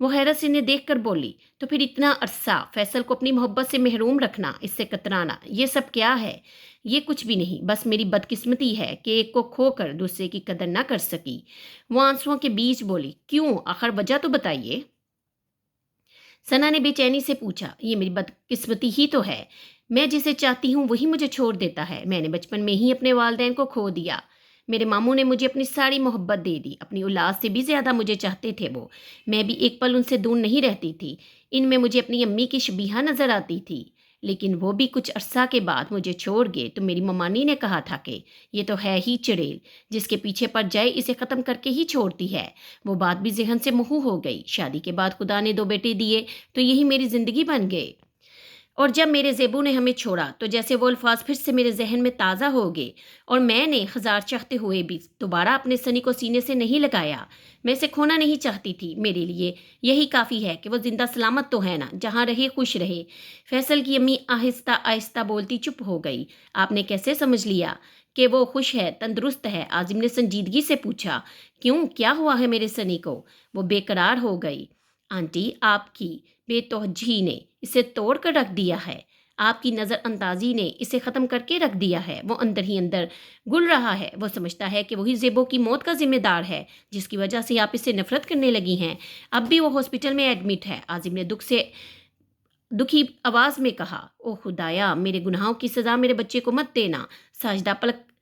وہ حیرت سے انہیں دیکھ کر بولی، تو پھر اتنا عرصہ فیصل کو اپنی محبت سے محروم رکھنا، اس سے کترانا، یہ سب کیا ہے؟ یہ کچھ بھی نہیں، بس میری بدقسمتی ہے کہ ایک کو کھو کر دوسرے کی قدر نہ کر سکی۔ وہ آنسوؤں کے بیچ بولی، کیوں؟ آخر وجہ تو بتائیے۔ ثنا نے بے چینی سے پوچھا، یہ میری بدقسمتی ہی تو ہے، میں جسے چاہتی ہوں وہی مجھے چھوڑ دیتا ہے۔ میں نے بچپن میں ہی اپنے والدین کو کھو دیا، میرے ماموں نے مجھے اپنی ساری محبت دے دی، اپنی اولاد سے بھی زیادہ مجھے چاہتے تھے وہ، میں بھی ایک پل ان سے دور نہیں رہتی تھی، ان میں مجھے اپنی امی کی شبیہہ نظر آتی تھی، لیکن وہ بھی کچھ عرصہ کے بعد مجھے چھوڑ گئے تو میری ممانی نے کہا تھا کہ یہ تو ہے ہی چڑیل، جس کے پیچھے پڑ جائے اسے ختم کر کے ہی چھوڑتی ہے۔ وہ بات بھی ذہن سے محو ہو گئی، شادی کے بعد خدا نے 2 بیٹے دیے تو یہی میری زندگی بن گئے، اور جب میرے زیبو نے ہمیں چھوڑا تو جیسے وہ الفاظ پھر سے میرے ذہن میں تازہ ہو گئے، اور میں نے ہزار چاہتے ہوئے بھی دوبارہ اپنے سنی کو سینے سے نہیں لگایا۔ میں اسے کھونا نہیں چاہتی تھی، میرے لیے یہی کافی ہے کہ وہ زندہ سلامت تو ہے نا، جہاں رہے خوش رہے۔ فیصل کی امی آہستہ آہستہ بولتی چپ ہو گئی۔ آپ نے کیسے سمجھ لیا کہ وہ خوش ہے، تندرست ہے؟ عازم نے سنجیدگی سے پوچھا۔ کیوں، کیا ہوا ہے میرے سنی کو؟ وہ بے قرار ہو گئی۔ آنٹی، آپ کی بے توجہی نے اسے توڑ کر رکھ دیا ہے، آپ کی نظر اندازی نے اسے ختم کر کے رکھ دیا ہے۔ وہ اندر ہی اندر گل رہا ہے، وہ سمجھتا ہے کہ وہی زیبو کی موت کا ذمہ دار ہے، جس کی وجہ سے آپ اسے نفرت کرنے لگی ہیں۔ اب بھی وہ ہاسپٹل میں ایڈمٹ ہے۔ عازم نے دکھی آواز میں کہا۔ او خدایا، میرے گناہوں کی سزا میرے بچے کو مت دینا۔ ساجدہ پلک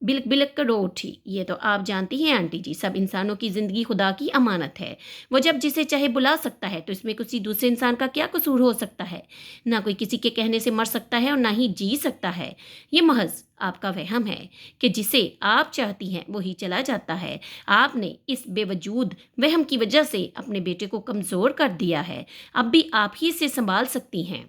بلک بلک کر رو اٹھی۔ یہ تو آپ جانتی ہیں آنٹی جی، سب انسانوں کی زندگی خدا کی امانت ہے، وہ جب جسے چاہے بلا سکتا ہے، تو اس میں کسی دوسرے انسان کا کیا قصور ہو سکتا ہے؟ نہ کوئی کسی کے کہنے سے مر سکتا ہے اور نہ ہی جی سکتا ہے۔ یہ محض آپ کا وہم ہے کہ جسے آپ چاہتی ہیں وہی چلا جاتا ہے۔ آپ نے اس بے وجود وہم کی وجہ سے اپنے بیٹے کو کمزور کر دیا ہے، اب بھی آپ ہی سے سنبھال سکتی ہیں۔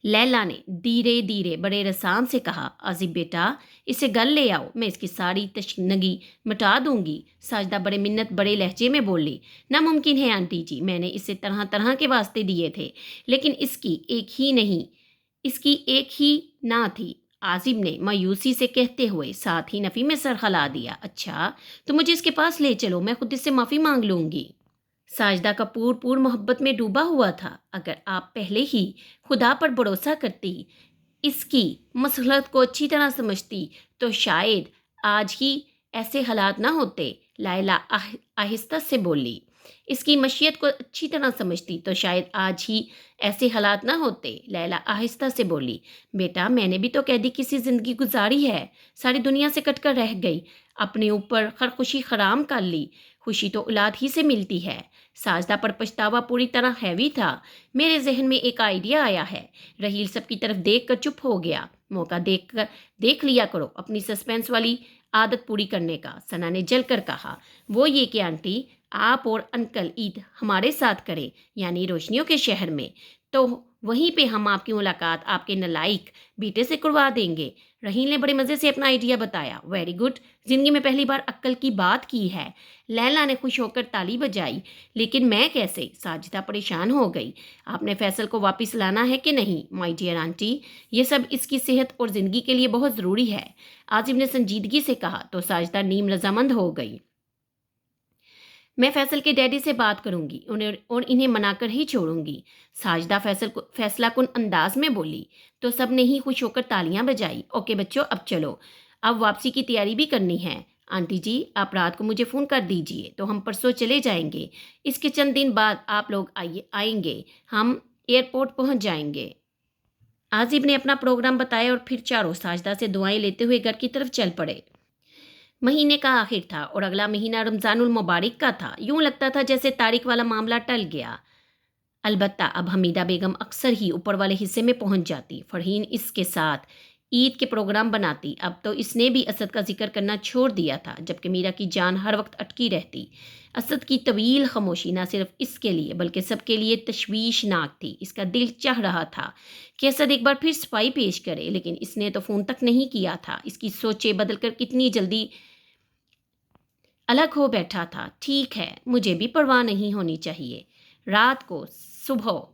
لیلا نے دھیرے دھیرے بڑے رسام سے کہا، عازب بیٹا، اسے گل لے آؤ، میں اس کی ساری تشنگی مٹا دوں گی۔ ساجدہ بڑے منت بڑے لہجے میں بولی، ناممکن ہے آنٹی جی، میں نے اسے طرح طرح کے واسطے دیے تھے، لیکن اس کی ایک ہی نہ تھی۔ عازب نے مایوسی سے کہتے ہوئے ساتھ ہی نفی میں سر ہلا دیا۔ اچھا، تو مجھے اس کے پاس لے چلو، میں خود اس سے معافی مانگ لوں گی۔ ساجدہ کا پور محبت میں ڈوبا ہوا تھا۔ اگر آپ پہلے ہی خدا پر بھروسہ کرتی، اس کی مصلحت کو اچھی طرح سمجھتی، تو شاید آج ہی ایسے حالات نہ ہوتے۔ لائلا آہستہ سے بولی، اس کی مشیت کو اچھی طرح سمجھتی تو شاید آج ہی ایسے حالات نہ ہوتے۔ لیلا آہستہ سے بولی، بیٹا، میں نے بھی تو قیدی کسی زندگی گزاری ہے، ساری دنیا سے کٹ کر رہ گئی، اپنے اوپر خرخوشی حرام کر لی، خوشی تو اولاد ہی سے ملتی ہے۔ ساجدہ پر پچھتاوا پوری طرح ہیوی تھا۔ میرے ذہن میں ایک آئیڈیا آیا ہے۔ رحیل سب کی طرف دیکھ کر چپ ہو گیا۔ موقع دیکھ لیا کرو اپنی سسپینس والی عادت پوری کرنے کا، ثنا نے جل کر کہا۔ وہ یہ کہ آنٹی، آپ اور انکل عید ہمارے ساتھ کریں، یعنی روشنیوں کے شہر میں، تو وہیں پہ ہم آپ کی ملاقات آپ کے نالائق بیٹے سے کروا دیں گے۔ رحیل نے بڑے مزے سے اپنا آئیڈیا بتایا۔ ویری گڈ، زندگی میں پہلی بار عقل کی بات کی ہے۔ لیلا نے خوش ہو کر تالی بجائی۔ لیکن میں کیسے؟ ساجدہ پریشان ہو گئی۔ آپ نے فیصل کو واپس لانا ہے کہ نہیں؟ مائی ڈیئر آنٹی، یہ سب اس کی صحت اور زندگی کے لیے بہت ضروری ہے، عازم نے سنجیدگی سے کہا تو ساجدہ نیم رضامند ہو گئی۔ میں فیصل کے ڈیڈی سے بات کروں گی اور انہیں منا کر ہی چھوڑوں گی، ساجدہ فیصلہ کن انداز میں بولی تو سب نے ہی خوش ہو کر تالیاں بجائی۔ اوکے بچوں، اب چلو، اب واپسی کی تیاری بھی کرنی ہے۔ آنٹی جی، آپ رات کو مجھے فون کر دیجئے تو ہم پرسوں چلے جائیں گے، اس کے چند دن بعد آپ لوگ آئیں گے، ہم ایئرپورٹ پہنچ جائیں گے۔ عازب نے اپنا پروگرام بتایا اور پھر چاروں ساجدہ سے دعائیں لیتے ہوئے گھر کی طرف چل پڑے۔ مہینے کا آخر تھا اور اگلا مہینہ رمضان المبارک کا تھا۔ یوں لگتا تھا جیسے طارق والا معاملہ ٹل گیا۔ البتہ اب حمیدہ بیگم اکثر ہی اوپر والے حصے میں پہنچ جاتی، فرحین اس کے ساتھ عید کے پروگرام بناتی۔ اب تو اس نے بھی اسد کا ذکر کرنا چھوڑ دیا تھا، جبکہ میرا کی جان ہر وقت اٹکی رہتی۔ اسد کی طویل خاموشی نہ صرف اس کے لیے بلکہ سب کے لیے تشویشناک تھی۔ اس کا دل چاہ رہا تھا کہ اسد ایک بار پھر صفائی پیش کرے، لیکن اس نے تو فون تک نہیں کیا تھا۔ اس کی سوچیں بدل کر کتنی جلدی الگ ہو بیٹھا تھا۔ ٹھیک ہے، مجھے بھی پرواہ نہیں ہونی چاہیے۔ رات کو صبح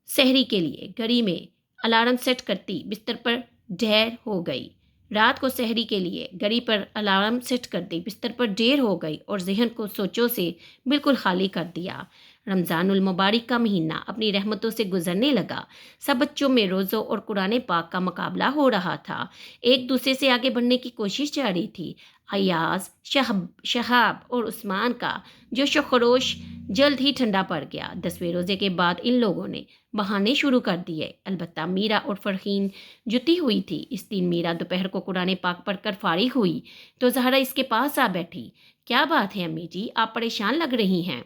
سحری کے لیے گھڑی میں الارم سیٹ کرتی بستر پر ڈھیر ہو گئی۔ رات کو سحری کے لیے گھڑی پر الارم سیٹ کر دی، بستر پر دیر ہو گئی اور ذہن کو سوچوں سے بالکل خالی کر دیا۔ رمضان المبارک کا مہینہ اپنی رحمتوں سے گزرنے لگا۔ سب بچوں میں روزوں اور قرآن پاک کا مقابلہ ہو رہا تھا، ایک دوسرے سے آگے بڑھنے کی کوشش جاری تھی۔ ایاز، شہاب اور عثمان کا جوش و خروش جلد ہی ٹھنڈا پڑ گیا۔ 10ویں روزے کے بعد ان لوگوں نے بہانے شروع کر دیے، البتہ میرا اور فرحین جتی ہوئی تھی۔ اس دن میرا دوپہر کو قرآن پاک پڑھ کر فارغ ہوئی تو زہرا اس کے پاس آ بیٹھی۔ کیا بات ہے امی جی، آپ پریشان لگ رہی ہیں؟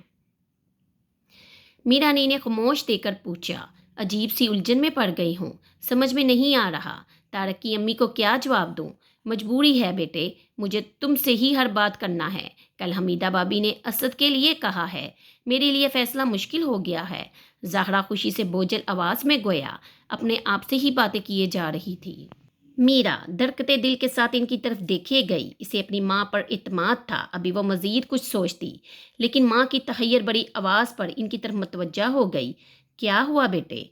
میرا نے انہیں خاموش دے کر پوچھا۔ عجیب سی الجھن میں پڑ گئی ہوں، سمجھ میں نہیں آ رہا طارق کی امی کو کیا جواب دوں۔ مجبوری ہے بیٹے، مجھے تم سے ہی ہر بات کرنا ہے۔ کل حمیدہ بابی نے اسد کے لیے کہا ہے، میرے لیے فیصلہ مشکل ہو گیا ہے۔ زہرا خوشی سے بوجھل آواز میں گویا اپنے آپ سے ہی باتیں کیے جا رہی تھی۔ میرا دھڑکتے دل کے ساتھ ان کی طرف دیکھے گئی۔ اسے اپنی ماں پر اعتماد تھا، ابھی وہ مزید کچھ سوچتی، لیکن ماں کی تحیر بڑی آواز پر ان کی طرف متوجہ ہو گئی۔ کیا ہوا بیٹے؟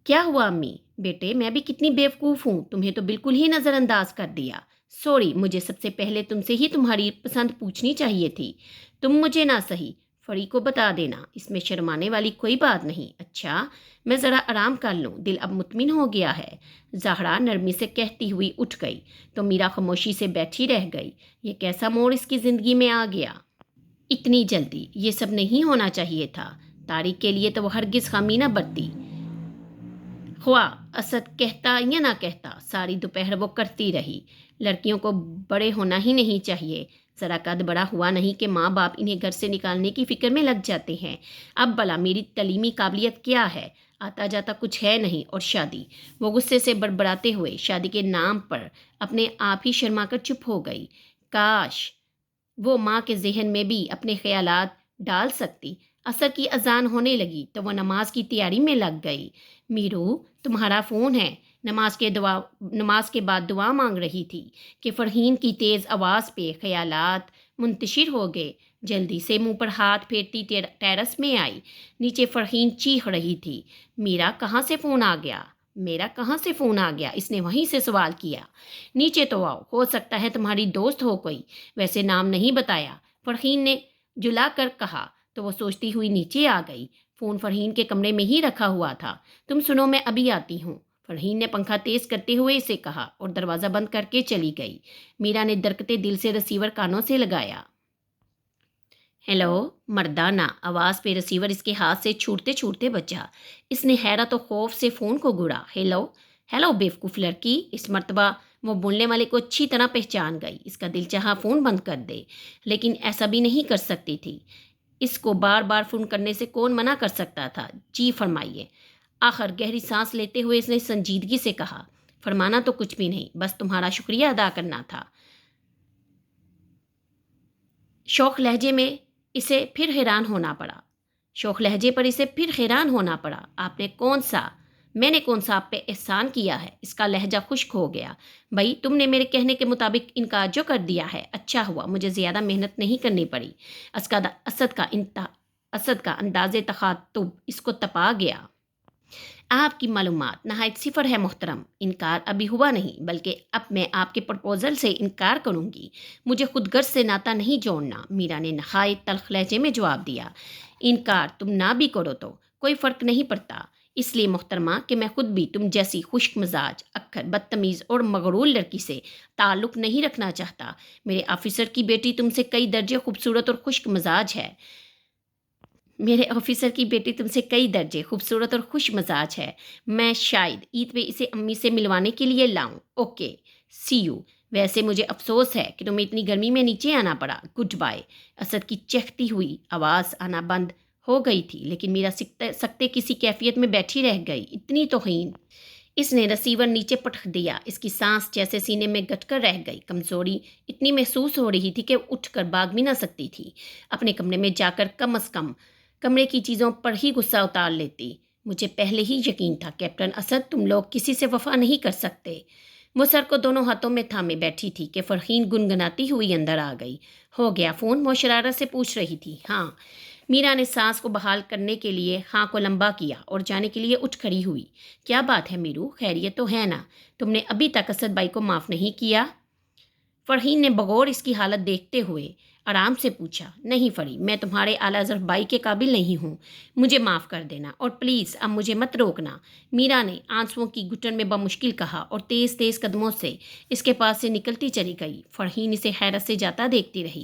کیا ہوا امی؟ بیٹے میں بھی کتنی بیوقوف ہوں، تمہیں تو بالکل ہی نظر انداز کر دیا۔ سوری، مجھے سب سے پہلے تم سے ہی تمہاری پسند پوچھنی چاہیے تھی۔ تم مجھے نہ صحیح فری کو بتا دینا، اس میں شرمانے والی کوئی بات نہیں۔ اچھا، میں ذرا آرام کر لوں، دل اب مطمئن ہو گیا ہے، زہرا نرمی سے کہتی ہوئی اٹھ گئی تو میرا خاموشی سے بیٹھی رہ گئی۔ یہ کیسا موڑ اس کی زندگی میں آ گیا؟ اتنی جلدی یہ سب نہیں ہونا چاہیے تھا۔ طارق کے لیے تو وہ ہرگز خامی نہ برتی، خواہ اسد کہتا یا نہ کہتا، ساری دوپہر وہ کرتی رہی۔ لڑکیوں کو بڑے ہونا ہی نہیں چاہیے، ذرا قد بڑا ہوا نہیں کہ ماں باپ انہیں گھر سے نکالنے کی فکر میں لگ جاتے ہیں۔ اب بلا میری تعلیمی قابلیت کیا ہے، آتا جاتا کچھ ہے نہیں، اور شادی؟ وہ غصے سے بڑبڑاتے ہوئے شادی کے نام پر اپنے آپ ہی شرما کر چپ ہو گئی۔ کاش وہ ماں کے ذہن میں بھی اپنے خیالات ڈال سکتی۔ عصر کی اذان ہونے لگی تو وہ نماز کی تیاری میں لگ گئی۔ میرو، تمہارا فون ہے، نماز کے بعد دعا مانگ رہی تھی کہ فرحین کی تیز آواز پہ خیالات منتشر ہو گئے۔ جلدی سے منہ پر ہاتھ پھیرتی ٹیرس میں آئی۔ نیچے فرحین چیخ رہی تھی، میرا کہاں سے فون آ گیا؟ میرا کہاں سے فون آ گیا؟ اس نے وہیں سے سوال کیا۔ نیچے تو آؤ، ہو سکتا ہے تمہاری دوست ہو کوئی، ویسے نام نہیں بتایا، فرحین نے جلا کر کہا تو وہ سوچتی ہوئی نیچے آ گئی۔ فون فرحین کے کمرے میں ہی رکھا ہوا تھا۔ تم سنو، میں ابھی آتی ہوں، فرحین نے پنکھا تیز کرتے ہوئے اسے کہا اور دروازہ بند کر کے چلی گئی۔ میرا نے درکتے دل سے ریسیور کانوں سے لگایا۔ ہیلو، مردانہ آواز پہ ریسیور اس کے ہاتھ سے چھوٹتے چھوٹتے بچا۔ اس نے حیرت و خوف سے فون کو گھڑا۔ ہیلو ہیلو بیوقوف لڑکی، اس مرتبہ وہ بولنے والے کو اچھی طرح پہچان گئی۔ اس کا دل چاہا فون بند کر دے، لیکن ایسا بھی نہیں کر سکتی تھی۔ اس کو بار بار فون کرنے سے کون منع کر سکتا تھا؟ جی فرمائیے۔ آخر گہری سانس لیتے ہوئے اس نے سنجیدگی سے کہا، فرمانا تو کچھ بھی نہیں، بس تمہارا شکریہ ادا کرنا تھا۔ شوخ لہجے میں اسے پھر حیران ہونا پڑا۔ شوخ لہجے پر اسے پھر حیران ہونا پڑا۔ میں نے کون سا آپ پہ احسان کیا ہے؟ اس کا لہجہ خشک ہو گیا۔ بھائی، تم نے میرے کہنے کے مطابق انکار جو کر دیا ہے، اچھا ہوا، مجھے زیادہ محنت نہیں کرنی پڑی۔ اسد کا انداز تخاطب اس کو تپا گیا۔ آپ کی معلومات نہایت صفر ہے محترم، انکار ابھی ہوا نہیں، بلکہ اب میں آپ کے پرپوزل سے انکار کروں گی۔ مجھے خود غرض سے ناتا نہیں جوڑنا، میرا نے نہایت تلخ لہجے میں جواب دیا۔ انکار تم نہ بھی کرو تو کوئی فرق نہیں پڑتا، اس لیے محترمہ کہ میں خود بھی تم جیسی خشک مزاج، اکھر بدتمیز اور مغرور لڑکی سے تعلق نہیں رکھنا چاہتا۔ میرے آفیسر کی بیٹی تم سے کئی درجے خوبصورت اور خشک مزاج ہے۔ میں شاید عید پہ اسے امی سے ملوانے کے لیے لاؤں۔ Okay, see you. ویسے مجھے افسوس ہے کہ تمہیں اتنی گرمی میں نیچے آنا پڑا۔ Good bye. اسد کی چہکتی ہوئی آواز آنا بند ہو گئی تھی، لیکن میرا سکتے کسی کیفیت میں بیٹھی رہ گئی۔ اتنی توہین! اس نے ریسیور نیچے پٹخ دیا۔ اس کی سانس جیسے سینے میں گٹ کر رہ گئی۔ کمزوری اتنی محسوس ہو رہی تھی کہ اٹھ کر بھاگ بھی نہ سکتی تھی۔ اپنے کمرے میں جا کر کم از کم کمرے کی چیزوں پر ہی غصہ اتار لیتی۔ مجھے پہلے ہی یقین تھا کیپٹن اسد، تم لوگ کسی سے وفا نہیں کر سکتے۔ وہ سر کو دونوں ہاتھوں میں تھامے بیٹھی تھی کہ فرحین گنگناتی ہوئی اندر آ گئی۔ ہو گیا فون؟ وہ شرارت سے پوچھ رہی تھی۔ ہاں، میرا نے سانس کو بحال کرنے کے لیے ہاں کو لمبا کیا اور جانے کے لیے اٹھ کھڑی ہوئی۔ کیا بات ہے میرو، خیریت تو ہے نا؟ تم نے ابھی تک اسد بھائی کو معاف نہیں کیا؟ فرحین نے بغور اس کی حالت دیکھتے ہوئے آرام سے پوچھا۔ نہیں فری، میں تمہارے اعلیٰ حضرت بھائی کے قابل نہیں ہوں، مجھے معاف کر دینا، اور پلیز اب مجھے مت روکنا۔ میرا نے آنسوؤں کی گھٹن میں بمشکل کہا اور تیز تیز قدموں سے اس کے پاس سے نکلتی چلی گئی۔ فرحین اسے حیرت سے جاتا دیکھتی رہی۔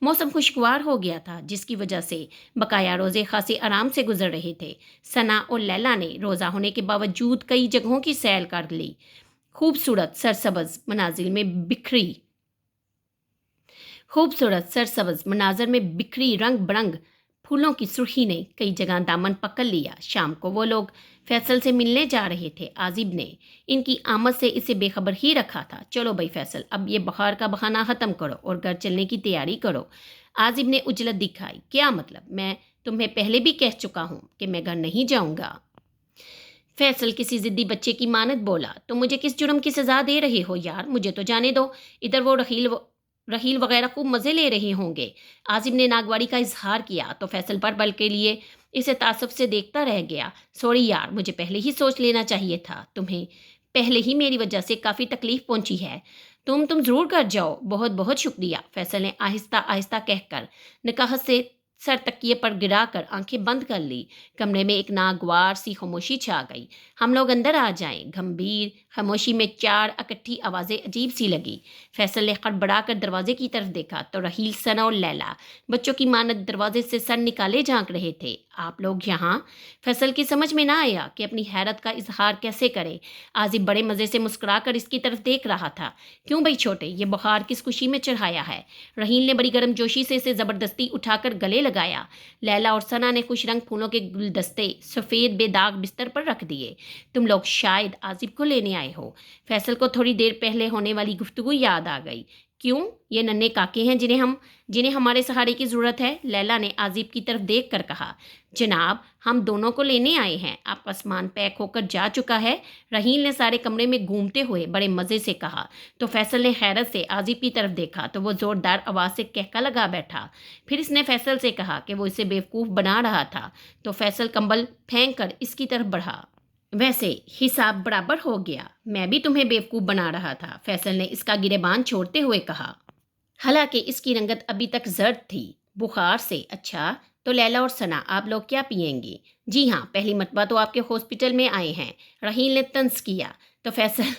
موسم خوشگوار ہو گیا تھا، جس کی وجہ سے بقایا روزے خاصے آرام سے گزر رہے تھے۔ ثنا اور لیلا نے روزہ ہونے کے باوجود کئی جگہوں کی سیر کر لی۔ خوبصورت سرسبز مناظر میں بکھری رنگ برنگ پھولوں کی سرخی نے کئی جگہ دامن پکڑ لیا۔ شام کو وہ لوگ فیصل سے ملنے جا رہے تھے۔ عازب نے ان کی آمد سے اسے بے خبر ہی رکھا تھا۔ چلو بھائی فیصل، اب یہ بخار کا بہانہ ختم کرو اور گھر چلنے کی تیاری کرو۔ عازب نے اجلت دکھائی۔ کیا مطلب؟ میں تمہیں پہلے بھی کہہ چکا ہوں کہ میں گھر نہیں جاؤں گا۔ فیصل کسی ضدی بچے کی مانند بولا۔ تم مجھے کس جرم کی سزا دے رہے ہو یار؟ مجھے تو جانے دو، ادھر وہ رحیل وغیرہ خوب مزے لے رہے ہوں گے۔ عازب نے ناگواری کا اظہار کیا تو فیصل پر بل کے لیے اسے تعصب سے دیکھتا رہ گیا۔ سوری یار، مجھے پہلے ہی سوچ لینا چاہیے تھا، تمہیں پہلے ہی میری وجہ سے کافی تکلیف پہنچی ہے۔ تم ضرور کر جاؤ، بہت بہت شکریہ۔ فیصل نے آہستہ آہستہ کہہ کر نکاح سے سر تکیے پر گرا کر آنکھیں بند کر لی۔ کمرے میں ایک ناگوار سی خاموشی چھا گئی۔ ہم لوگ اندر آ جائیں۔ گھمبیر خاموشی میں چار اکٹھی آوازیں عجیب سی لگی۔ فیصل نے خڑبڑا کر دروازے کی طرف دیکھا تو رحیل، ثنا اور لیلا بچوں کی مانند دروازے سے سر نکالے جھانک رہے تھے۔ آپ لوگ یہاں؟ فیصل کی سمجھ میں نہ آیا کہ اپنی حیرت کا اظہار کیسے کرے۔ عازب بڑے مزے سے مسکرا کر اس کی طرف دیکھ رہا تھا۔ کیوں بھائی چھوٹے، یہ بخار کس خوشی میں چڑھایا ہے؟ رحیل نے بڑی گرم جوشی سے اسے زبردستی اٹھا کر گلے لگایا۔ لیلا اور ثنا نے خوش رنگ پھولوں کے گلدستے سفید بے داغ بستر پر رکھ دیے۔ تم لوگ شاید عازب کو لینے آئے ہو۔ فیصل کو تھوڑی دیر پہلے ہونے والی گفتگو یاد آ گئی۔ کیوں؟ یہ ننھے کاکے ہیں جنہیں ہمارے سہارے کی ضرورت ہے، لیلا نے عازب کی طرف دیکھ کر کہا۔ جناب، ہم دونوں کو لینے آئے ہیں، آپ سامان پیک ہو کر جا چکا ہے، رحیل نے سارے کمرے میں گھومتے ہوئے بڑے مزے سے کہا۔ تو فیصل نے حیرت سے عازب کی طرف دیکھا تو وہ زوردار آواز سے کہکا لگا بیٹھا۔ پھر اس نے فیصل سے کہا کہ وہ اسے بیوقوف بنا رہا تھا تو فیصل کمبل پھینک کر اس کی طرف بڑھا۔ ویسے حساب برابر ہو گیا، میں بھی تمہیں بیوقوف بنا رہا تھا، فیصل نے اس کا گریبان چھوڑتے ہوئے کہا۔ حالانکہ اس کی رنگت ابھی تک زرد تھی بخار سے۔ اچھا تو لیلا اور ثنا، آپ لوگ کیا پئیں گی؟ جی ہاں، پہلی مرتبہ تو آپ کے ہاسپٹل میں آئے ہیں، رحیل نے طنز کیا تو فیصل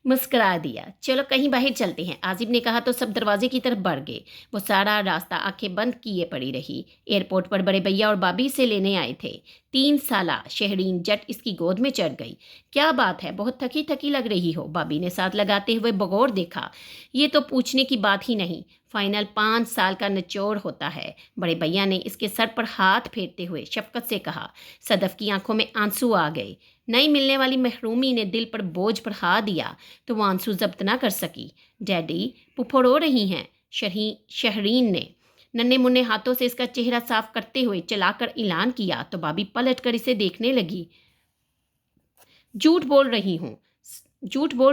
مسکرا دیا۔ چلو کہیں باہر چلتے ہیں، عازب نے کہا تو سب دروازے کی طرف بڑھ گئے۔ وہ سارا راستہ آنکھیں بند کیے پڑی رہی۔ ایئرپورٹ پر بڑے بھیا اور بابی سے لینے آئے تھے۔ 3 سالہ شہرین جٹ اس کی گود میں چڑھ گئی۔ کیا بات ہے، بہت تھکی تھکی لگ رہی ہو، بابی نے ساتھ لگاتے ہوئے بغور دیکھا۔ یہ تو پوچھنے کی بات ہی نہیں، فائنل 5 سال کا نچوڑ ہوتا ہے، بڑے بھیا نے اس کے سر پر ہاتھ پھیرتے ہوئے شفقت سے کہا۔ صدف کی آنکھوں میں آنسو آ گئے۔ نئی ملنے والی محرومی نے دل پر بوجھ بڑھا دیا تو وہ آنسو ضبط نہ کر سکی۔ ڈیڈی، پھپھو رو رہی ہیں، شہرین نے ننھے منھے ہاتھوں سے اس کا چہرہ صاف کرتے ہوئے چلا کر اعلان کیا تو بابی پلٹ کر اسے دیکھنے لگی۔ جھوٹ بول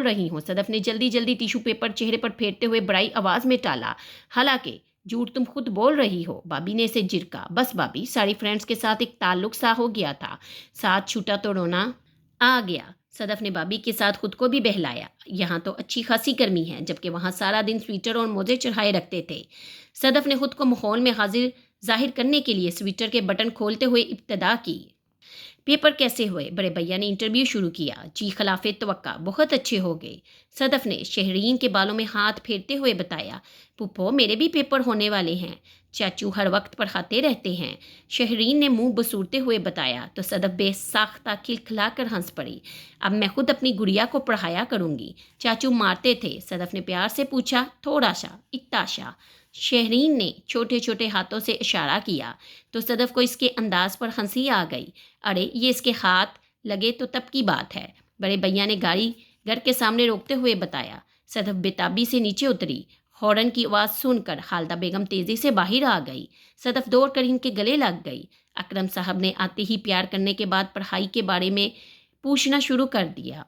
رہی ہوں، صدف نے جلدی جلدی ٹیشو پیپر چہرے پر پھیرتے ہوئے بڑائی آواز میں ٹالا۔ حالانکہ جھوٹ تم خود بول رہی ہو، بابی نے اسے جھڑکا۔ بس بابی، ساری فرینڈز کے ساتھ ایک تعلق سا ہو گیا تھا، ساتھ چھوٹا تو رونا آ گیا۔ صدف نے بابی کے ساتھ خود کو بھی بہلایا۔ یہاں تو اچھی خاصی گرمی ہے، جبکہ وہاں سارا دن سویٹر اور موزے چڑھائے رکھتے تھے۔ صدف نے خود کو ماحول میں حاضر ظاہر کرنے کے لیے سویٹر کے بٹن کھولتے ہوئے ابتدا کی۔ پیپر کیسے ہوئے؟ بڑے بھیا نے انٹرویو شروع کیا۔ جی خلاف توقع بہت اچھے ہو گئے، صدف نے شہرین کے بالوں میں ہاتھ پھیرتے ہوئے بتایا۔ پھپھو، میرے بھی پیپر ہونے والے ہیں، چاچو ہر وقت پڑھاتے رہتے ہیں، شہرین نے منہ بسورتے ہوئے بتایا تو صدف بے ساختہ کھلکھلا کر ہنس پڑی۔ اب میں خود اپنی گڑیا کو پڑھایا کروں گی، چاچو مارتے تھے، صدف نے پیار سے پوچھا۔ تھوڑا سا، اتنا سا، شہرین نے چھوٹے چھوٹے ہاتھوں سے اشارہ کیا تو صدف کو اس کے انداز پر ہنسی آ گئی۔ ارے یہ اس کے ہاتھ لگے تو تب کی بات ہے، بڑے بھیا نے گاڑی گھر کے سامنے روکتے ہوئے بتایا۔ صدف بےتابی سے نیچے اتری۔ ہارن کی آواز سن کر خالدہ بیگم تیزی سے باہر آ گئی۔ صدف دوڑ کر ان کے گلے لگ گئی۔ اکرم صاحب نے آتے ہی پیار کرنے کے بعد پڑھائی کے بارے میں پوچھنا شروع کر دیا۔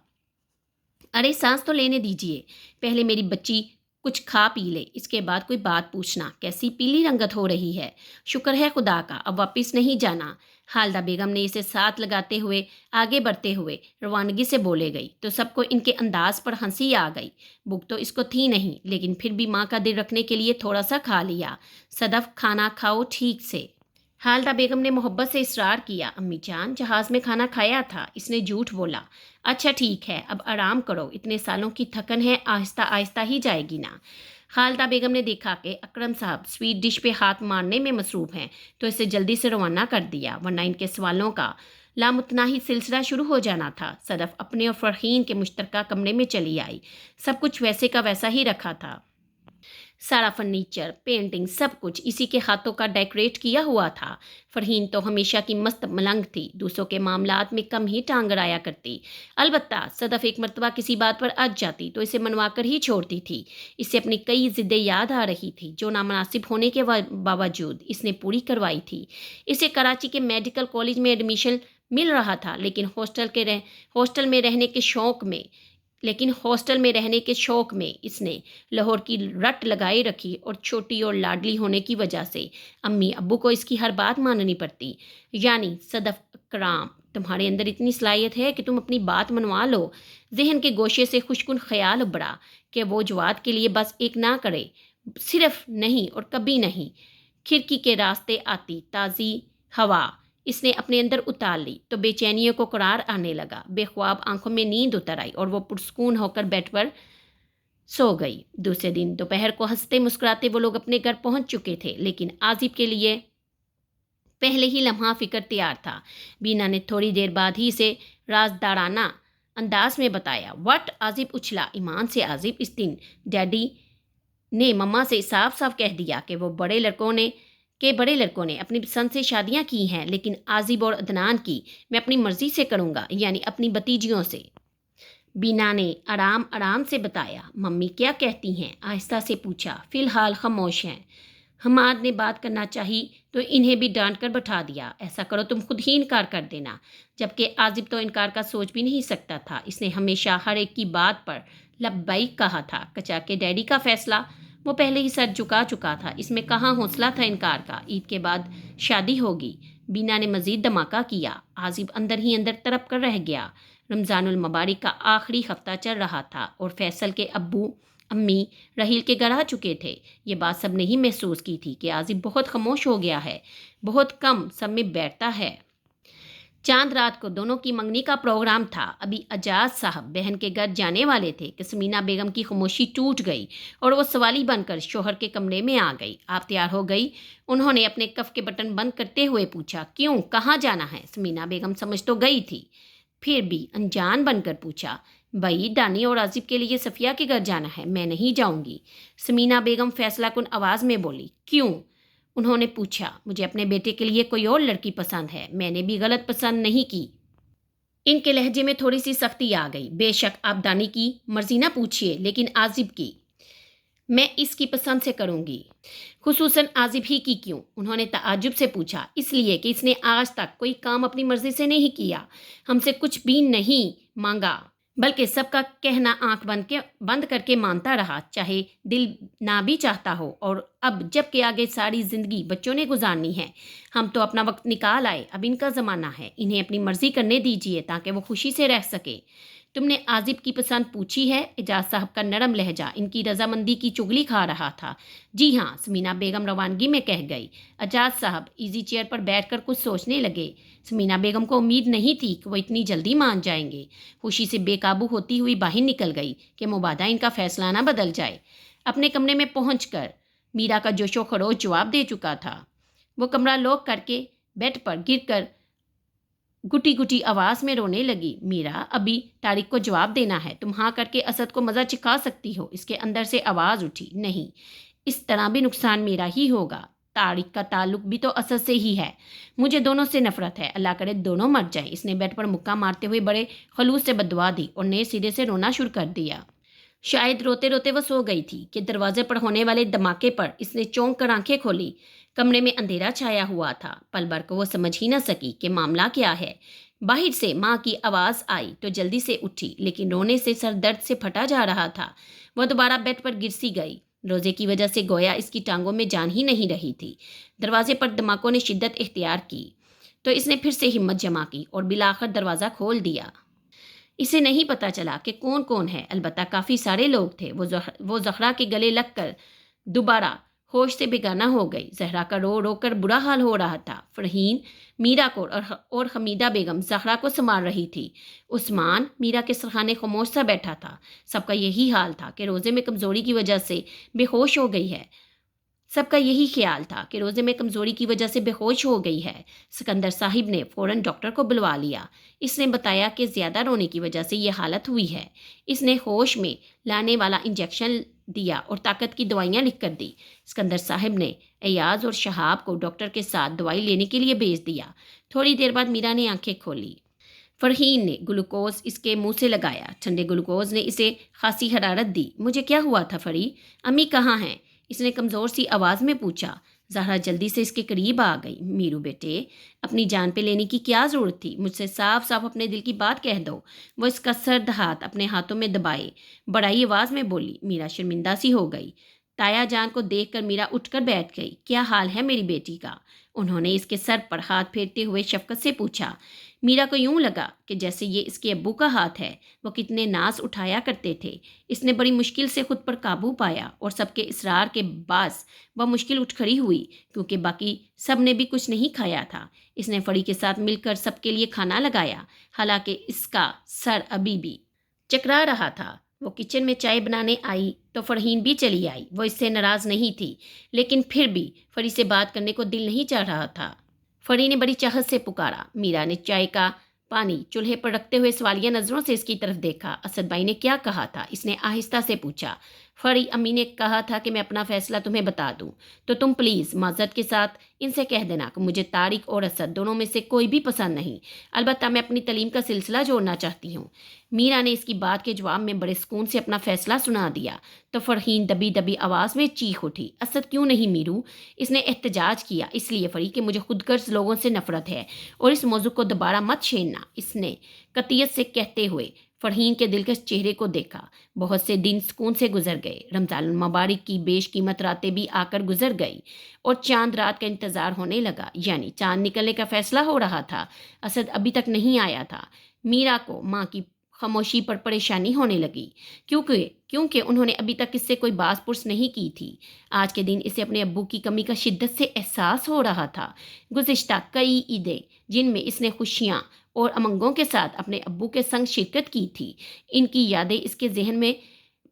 ارے سانس تو لینے دیجیے، پہلے میری بچی کچھ کھا پی لے، اس کے بعد کوئی بات پوچھنا۔ کیسی پیلی رنگت ہو رہی ہے، شکر ہے خدا کا اب واپس نہیں جانا۔ خالدہ بیگم نے اسے ساتھ لگاتے ہوئے آگے بڑھتے ہوئے روانگی سے بولے گئی تو سب کو ان کے انداز پر ہنسی آ گئی۔ بھوک تو اس کو تھی نہیں، لیکن پھر بھی ماں کا دل رکھنے کے لیے تھوڑا سا کھا لیا۔ صدف کھانا کھاؤ ٹھیک سے۔ خالدہ بیگم نے محبت سے اصرار کیا۔ امی جان جہاز میں کھانا کھایا تھا، اس نے جھوٹ بولا۔ اچھا ٹھیک ہے اب آرام کرو، اتنے سالوں کی تھکن ہے، آہستہ آہستہ ہی جائے گی نا۔ خالدہ بیگم نے دیکھا کہ اکرم صاحب سویٹ ڈش پہ ہاتھ مارنے میں مصروف ہیں تو اسے جلدی سے روانہ کر دیا، ورنہ ان کے سوالوں کا لامتناہی سلسلہ شروع ہو جانا تھا۔ صدف اپنے اور فرحین کے مشترکہ کمرے میں چلی آئی۔ سب کچھ ویسے کا ویسا ہی رکھا تھا۔ سارا فرنیچر، پینٹنگ، سب کچھ اسی کے ہاتھوں کا ڈیکوریٹ کیا ہوا تھا۔ فرحین تو ہمیشہ کی مست ملنگ تھی، دوسروں کے معاملات میں کم ہی ٹانگ اڑایا کرتی۔ البتہ صدف ایک مرتبہ کسی بات پر اڑ جاتی تو اسے منوا کر ہی چھوڑتی تھی۔ اسے اپنی کئی ضدیں یاد آ رہی تھی جو نامناسب ہونے کے باوجود اس نے پوری کروائی تھی۔ اسے کراچی کے میڈیکل کالج میں ایڈمیشن مل رہا تھا، لیکن ہاسٹل میں رہنے کے شوق میں اس نے لاہور کی رٹ لگائی رکھی اور چھوٹی اور لاڈلی ہونے کی وجہ سے امی ابو کو اس کی ہر بات ماننی پڑتی۔ یعنی صدف اکرام، تمہارے اندر اتنی صلاحیت ہے کہ تم اپنی بات منوا لو۔ ذہن کے گوشے سے خوشکن خیال ابھرا کہ وہ جواد کے لیے بس ایک نہ کرے، صرف نہیں اور کبھی نہیں۔ کھڑکی کے راستے آتی تازی ہوا اس نے اپنے اندر اتار لی تو بے چینیوں کو قرار آنے لگا۔ بے خواب آنکھوں میں نیند اتر آئی اور وہ پرسکون ہو کر بیڈ پر سو گئی۔ دوسرے دن دوپہر کو ہنستے مسکراتے وہ لوگ اپنے گھر پہنچ چکے تھے، لیکن عازب کے لیے پہلے ہی لمحہ فکر تیار تھا۔ بینا نے تھوڑی دیر بعد ہی اسے رازدارانہ انداز میں بتایا۔ وٹ؟ عازب اچھلا ایمان سے۔ عازب، اس دن ڈیڈی نے مما سے صاف صاف کہہ دیا کہ بڑے لڑکوں نے اپنی پسند سے شادیاں کی ہیں، لیکن عازب اور عدنان کی میں اپنی مرضی سے کروں گا، یعنی اپنی بھتیجیوں سے۔ بینا نے آرام سے بتایا۔ ممی کیا کہتی ہیں؟ آہستہ سے پوچھا۔ فی الحال خاموش ہیں۔ حماد نے بات کرنا چاہی تو انہیں بھی ڈانٹ کر بٹھا دیا۔ ایسا کرو تم خود ہی انکار کر دینا، جبکہ عازب تو انکار کا سوچ بھی نہیں سکتا تھا۔ اس نے ہمیشہ ہر ایک کی بات پر لبیک کہا تھا۔ کچا کے ڈیڈی کا فیصلہ، وہ پہلے ہی سر جھکا چکا تھا، اس میں کہاں حوصلہ تھا انکار کا۔ عید کے بعد شادی ہوگی۔ بینا نے مزید دھماکہ کیا۔ عازب اندر ہی اندر تڑپ کر رہ گیا۔ رمضان المبارک کا آخری ہفتہ چل رہا تھا اور فیصل کے ابو امی رحیل کے گھر آ چکے تھے۔ یہ بات سب نے ہی محسوس کی تھی کہ عازب بہت خاموش ہو گیا ہے، بہت کم سب میں بیٹھتا ہے۔ چاند رات کو دونوں کی منگنی کا پروگرام تھا۔ ابھی اجاز صاحب بہن کے گھر جانے والے تھے کہ سمینہ بیگم کی خاموشی ٹوٹ گئی اور وہ سوالی بن کر شوہر کے کمرے میں آ گئی۔ آپ تیار ہو گئی؟ انہوں نے اپنے کف کے بٹن بند کرتے ہوئے پوچھا۔ کیوں؟ کہاں جانا ہے؟ سمینہ بیگم سمجھ تو گئی تھی، پھر بھی انجان بن کر پوچھا۔ بھائی دانی اور عازب کے لیے صفیہ کے گھر جانا ہے، میں نہیں جاؤں گی۔ سمینہ بیگم فیصلہ کن آواز میں بولی۔ کیوں؟ انہوں نے پوچھا۔ مجھے اپنے بیٹے کے لیے کوئی اور لڑکی پسند ہے، میں نے بھی غلط پسند نہیں کی۔ ان کے لہجے میں تھوڑی سی سختی آ گئی۔ بے شک آپ دانی کی مرضی نہ پوچھیے، لیکن عازب کی میں اس کی پسند سے کروں گی۔ خصوصاً عازب ہی کی کیوں؟ انہوں نے تعجب سے پوچھا۔ اس لیے کہ اس نے آج تک کوئی کام اپنی مرضی سے نہیں کیا، ہم سے کچھ بھی نہیں مانگا، بلکہ سب کا کہنا آنکھ بند کر کے مانتا رہا، چاہے دل نہ بھی چاہتا ہو۔ اور اب جب کہ آگے ساری زندگی بچوں نے گزارنی ہے، ہم تو اپنا وقت نکال آئے، اب ان کا زمانہ ہے، انہیں اپنی مرضی کرنے دیجیے تاکہ وہ خوشی سے رہ سکے۔ تم نے عازب کی پسند پوچھی ہے؟ اجاز صاحب کا نرم لہجہ ان کی رضامندی کی چغلی کھا رہا تھا۔ جی ہاں، سمینہ بیگم روانگی میں کہہ گئی۔ اجاز صاحب ایزی چیئر پر بیٹھ کر کچھ سوچنے لگے۔ سمینہ بیگم کو امید نہیں تھی کہ وہ اتنی جلدی مان جائیں گے۔ خوشی سے بے قابو ہوتی ہوئی باہر نکل گئی کہ مبادا ان کا فیصلہ نہ بدل جائے۔ اپنے کمرے میں پہنچ کر میرا کا جوش و خروش جواب دے چکا تھا۔ وہ کمرہ لاک کر کے بیڈ پر گر کر گٹی گٹی آواز میں رونے لگی۔ میرا، ابھی طارق کو جواب دینا ہے، تم ہاں کر کے اسد کو مزہ چکھا سکتی ہو۔ اس کے اندر سے آواز اٹھی۔ نہیں، اس طرح بھی نقصان میرا ہی ہوگا۔ طارق کا تعلق بھی تو اسد سے ہی ہے، مجھے دونوں سے نفرت ہے، اللہ کرے دونوں مر جائیں۔ اس نے بیڈ پر مکہ مارتے ہوئے بڑے خلوص سے بددعا دی اور نئے سرے سے رونا شروع کر دیا۔ شاید روتے روتے وہ سو گئی تھی کہ دروازے پر ہونے والے دھماکے پر اس نے چونک کر آنکھیں کھولی۔ کمرے میں اندھیرا چھایا ہوا تھا۔ پل بھر کو وہ سمجھ ہی نہ سکی کہ معاملہ کیا ہے۔ باہر سے ماں کی آواز آئی تو جلدی سے اٹھی، لیکن رونے سے سر درد سے پھٹا جا رہا تھا۔ وہ دوبارہ بیڈ پر گر سی گئی۔ روزے کی وجہ سے گویا اس کی ٹانگوں میں جان ہی نہیں رہی تھی۔ دروازے پر دھماکوں نے شدت اختیار کی تو اس نے پھر سے ہمت جمع کی اور بالآخر دروازہ کھول دیا۔ اسے نہیں پتہ چلا کہ کون کون ہے، البتہ کافی سارے لوگ تھے۔ وہ زہرا کے گلے لگ کر دوبارہ ہوش سے بیگانہ ہو گئی۔ زہرا کا رو رو کر برا حال ہو رہا تھا۔ فرحین میرا کو اور حمیدہ بیگم زہرا کو سنبھال رہی تھی۔ عثمان میرا کے سرخانے خاموش سا بیٹھا تھا۔ سب کا یہی حال تھا کہ روزے میں کمزوری کی وجہ سے بے ہوش ہو گئی ہے۔ سب کا یہی خیال تھا کہ روزے میں کمزوری کی وجہ سے بے ہوش ہو گئی ہے۔ سکندر صاحب نے فوراً ڈاکٹر کو بلوا لیا۔ اس نے بتایا کہ زیادہ رونے کی وجہ سے یہ حالت ہوئی ہے۔ اس نے ہوش میں لانے والا انجیکشن دیا اور طاقت کی دوائیاں لکھ کر دی۔ سکندر صاحب نے ایاز اور شہاب کو ڈاکٹر کے ساتھ دوائی لینے کے لیے بھیج دیا۔ تھوڑی دیر بعد میرا نے آنکھیں کھولی۔ فرحین نے گلوکوز اس کے منہ سے لگایا۔ ٹھنڈے گلوکوز نے اسے خاصی حرارت دی۔ مجھے کیا ہوا تھا فری؟ امی کہاں ہیں؟ اس نے کمزور سی آواز میں پوچھا۔ زہرا جلدی سے اس کے قریب آ گئی۔ میرو بیٹے، اپنی جان پہ لینے کی کیا ضرورت تھی؟ مجھ سے صاف صاف اپنے دل کی بات کہہ دو۔ وہ اس کا سرد ہاتھ اپنے ہاتھوں میں دبائے بڑائی آواز میں بولی۔ میرا شرمندہ سی ہو گئی۔ تایا جان کو دیکھ کر میرا اٹھ کر بیٹھ گئی۔ کیا حال ہے میری بیٹی کا؟ انہوں نے اس کے سر پر ہاتھ پھیرتے ہوئے شفقت سے پوچھا۔ میرا کو یوں لگا کہ جیسے یہ اس کے ابو کا ہاتھ ہے۔ وہ کتنے ناز اٹھایا کرتے تھے۔ اس نے بڑی مشکل سے خود پر قابو پایا اور سب کے اصرار کے باعث وہ مشکل اٹھ کھڑی ہوئی، کیونکہ باقی سب نے بھی کچھ نہیں کھایا تھا۔ اس نے فڑی کے ساتھ مل کر سب کے لیے کھانا لگایا، حالانکہ اس کا سر ابھی بھی چکرا رہا تھا۔ وہ کچن میں چائے بنانے آئی تو فرحین بھی چلی آئی۔ وہ اس سے ناراض نہیں تھی، لیکن پھر بھی فری سے بات کرنے کو دل نہیں چاہ رہا تھا۔ فری نے بڑی چاہت سے پکارا۔ میرا نے چائے کا پانی چولہے پر رکھتے ہوئے سوالیہ نظروں سے اس کی طرف دیکھا۔ اسد بھائی نے کیا کہا تھا؟ اس نے آہستہ سے پوچھا۔ فری، امی نے کہا تھا کہ میں اپنا فیصلہ تمہیں بتا دوں، تو تم پلیز معذرت کے ساتھ ان سے کہہ دینا کہ مجھے طارق اور اسد دونوں میں سے کوئی بھی پسند نہیں۔ البتہ میں اپنی تعلیم کا سلسلہ جوڑنا چاہتی ہوں۔ میرا نے اس کی بات کے جواب میں بڑے سکون سے اپنا فیصلہ سنا دیا تو فرحین دبی دبی آواز میں چیخ اٹھی۔ اسد کیوں نہیں میرو؟ اس نے احتجاج کیا۔ اس لیے فری کہ مجھے خود غرض لوگوں سے نفرت ہے اور اس موضوع کو دوبارہ مت چھیڑنا، اس نے قطعیت سے کہتے ہوئے فرحین کے دلکش چہرے کو دیکھا۔ بہت سے دن سکون سے گزر گئے۔ رمضان المبارک کی بیش قیمت راتیں بھی آ کر گزر گئی اور چاند رات کا انتظار ہونے لگا، یعنی چاند نکلنے کا فیصلہ ہو رہا تھا۔ اسد ابھی تک نہیں آیا تھا۔ میرا کو ماں کی خاموشی پر پریشانی ہونے لگی، کیونکہ انہوں نے ابھی تک اس سے کوئی باز پرس نہیں کی تھی۔ آج کے دن اسے اپنے ابو کی کمی کا شدت سے احساس ہو رہا تھا۔ گزشتہ کئی عیدیں جن میں اس نے خوشیاں اور امنگوں کے ساتھ اپنے ابو کے سنگ شرکت کی تھی، ان کی یادیں اس کے ذہن میں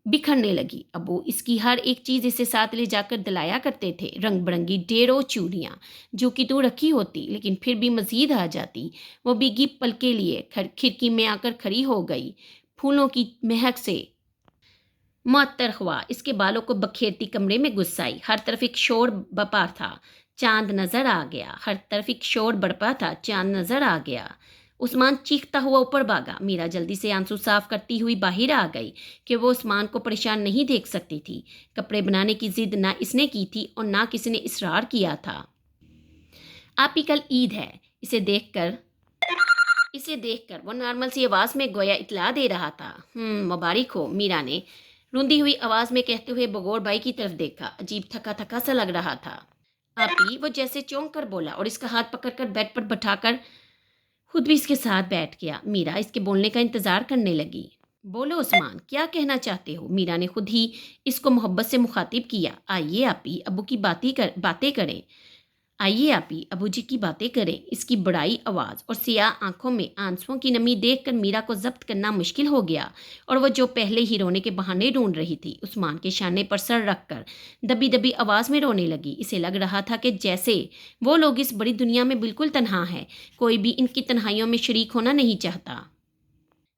بکھرنے لگی۔ ابو اس کی ہر ایک چیز اسے ساتھ لے جا کر دلایا کرتے تھے، رنگ برنگی ڈھیروں چوڑیاں جو کہ تو رکھی ہوتی لیکن پھر بھی مزید آ جاتی۔ وہ بھیگی پل کے لیے کھڑکی میں آ کر کھڑی ہو گئی، پھولوں کی مہک سے معطر ہوا اس کے بالوں کو بکھیرتی کمرے میں گھس آئی۔ ہر طرف ایک شور بپا تھا، چاند نظر آ گیا۔ ہر طرف ایک شور بڑپا تھا، چاند نظر آ گیا۔ عثمان چیختا ہوا اوپر بھاگا۔ میرا جلدی سے آنسو صاف کرتی ہوئی باہر آ گئی کہ وہ عثمان کو پریشان نہیں دیکھ سکتی تھی۔ کپڑے بنانے کی ضد نہ اس نے کی تھی اور نہ کسی نے اصرار کیا تھا۔ آپ ہی کل عید ہے، اسے دیکھ کر وہ نارمل سی آواز میں گویا اطلاع دے رہا تھا۔ مبارک ہو، میرا نے روندی ہوئی آواز میں کہتے ہوئے بغور بھائی کی طرف دیکھا۔ عجیب تھکا تھکا سا لگ رہا تھا۔ آپ ہی، وہ جیسے چونک کر بولا اور اس کا ہاتھ پکڑ کر بیڈ پر بٹھا کر خود بھی اس کے ساتھ بیٹھ گیا۔ میرا اس کے بولنے کا انتظار کرنے لگی۔ بولو عثمان، کیا کہنا چاہتے ہو؟ میرا نے خود ہی اس کو محبت سے مخاطب کیا۔ آئیے آپی، ابو کی باتیں کریں۔ آئیے آپی، ابو جی کی باتیں کریں۔ اس کی بڑائی آواز اور سیاہ آنکھوں میں آنسوؤں کی نمی دیکھ کر میرا کو ضبط کرنا مشکل ہو گیا اور وہ جو پہلے ہی رونے کے بہانے ڈھونڈ رہی تھی، عثمان کے شانے پر سر رکھ کر دبی دبی آواز میں رونے لگی۔ اسے لگ رہا تھا کہ جیسے وہ لوگ اس بڑی دنیا میں بالکل تنہا ہے، کوئی بھی ان کی تنہائیوں میں شریک ہونا نہیں چاہتا۔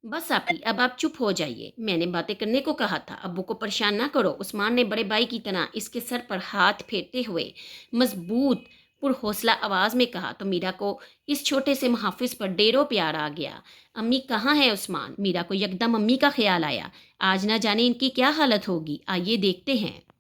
بس آپی، اب آپ چپ ہو جائیے، میں نے باتیں کرنے کو کہا تھا، ابو کو پریشان نہ کرو۔ عثمان نے بڑے بھائی کی طرح اس کے سر پر ہاتھ پھیرتے ہوئے مضبوط پر حوصلہ آواز میں کہا تو میرا کو اس چھوٹے سے محافظ پر ڈیروں پیار آ گیا۔ امی کہاں ہے عثمان؟ میرا کو یکدم امی کا خیال آیا۔ آج نہ جانے ان کی کیا حالت ہوگی، آئیے دیکھتے ہیں۔